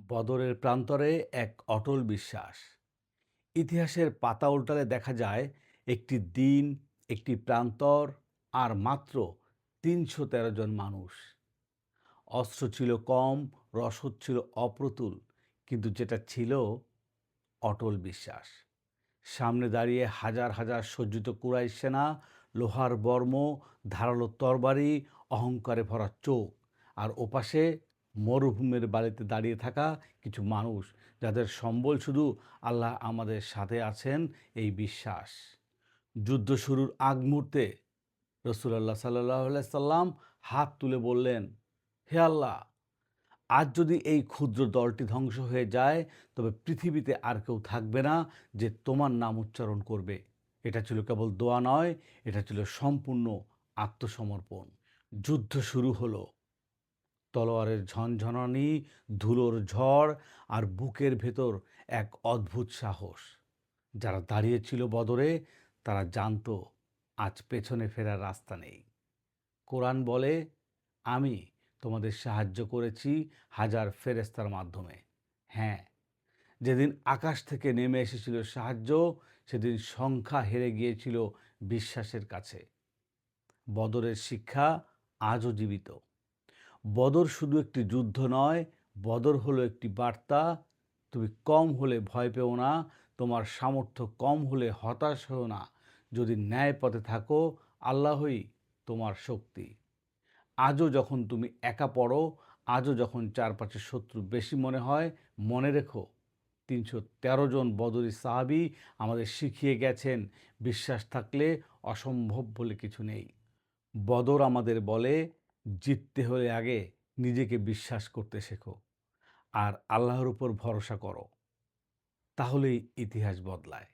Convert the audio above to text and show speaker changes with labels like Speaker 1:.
Speaker 1: বদরের প্রান্তরে এক অটল বিশ্বাস। ইতিহাসের পাতা উল্টালে দেখা যায় একটি দিন, একটি প্রান্তর আর মাত্র ৩১৩ জন মানুষ। অস্ত্র ছিল কম, রসদ ছিল অপ্রতুল, কিন্তু যেটা ছিল অটল বিশ্বাস। সামনে দাঁড়িয়ে হাজার হাজার সজ্জিত কুরাইশ সেনা, লোহার বর্ম, ধারালো তরবারি, অহংকারে ভরা চোখ। আর ওপাশে মরুভূমির বালিতে দাঁড়িয়ে থাকা কিছু মানুষ, যাদের সম্বল শুধু আল্লাহ আমাদের সাথে আছেন এই বিশ্বাস। যুদ্ধ শুরুর আগ মুহূর্তে রসুলাল্লাহ সাল্লাহ সাল্লাম হাত তুলে বললেন, হে আল্লাহ, আজ যদি এই ক্ষুদ্র দলটি ধ্বংস হয়ে যায়, তবে পৃথিবীতে আর কেউ থাকবে না যে তোমার নাম উচ্চারণ করবে। এটা ছিল কেবল দোয়া নয়, এটা ছিল সম্পূর্ণ আত্মসমর্পণ। যুদ্ধ শুরু হলো। তলোয়ারের ঝনঝনানি, ধুলোর ঝড় আর বুকের ভেতর এক অদ্ভুত সাহস। যারা দাঁড়িয়েছিল বদরে, তারা জানতো আজ পেছনে ফেরার রাস্তা নেই। কোরআন বলে, আমি তোমাদের সাহায্য করেছি হাজার ফেরেস্তার মাধ্যমে। হ্যাঁ, যেদিন আকাশ থেকে নেমে এসেছিল সাহায্য, সেদিন সংখ্যা হেরে গিয়েছিল বিশ্বাসের কাছে। বদরের শিক্ষা আজও জীবিত। বদর শুধু একটি যুদ্ধ নয়, বদর হলো একটি বার্তা। তুমি কম হলে ভয় পেও না, তোমার সামর্থ্য কম হলে হতাশ হও না। যদি ন্যায় পথে থাকো, আল্লাহই তোমার শক্তি। আজও যখন তুমি একা পড়ো, আজও যখন চারপাশে শত্রু বেশি মনে হয়, মনে রেখো ৩১৩ জন বদরি সাহাবী আমাদের শিখিয়ে গেছেন, বিশ্বাস থাকলে অসম্ভব বলে কিছু নেই। বদর আমাদের বলে, জিততে হলে আগে নিজেকে বিশ্বাস করতে শেখো আর আল্লাহর উপর ভরসা করো, তাহলেই ইতিহাস বদলায়।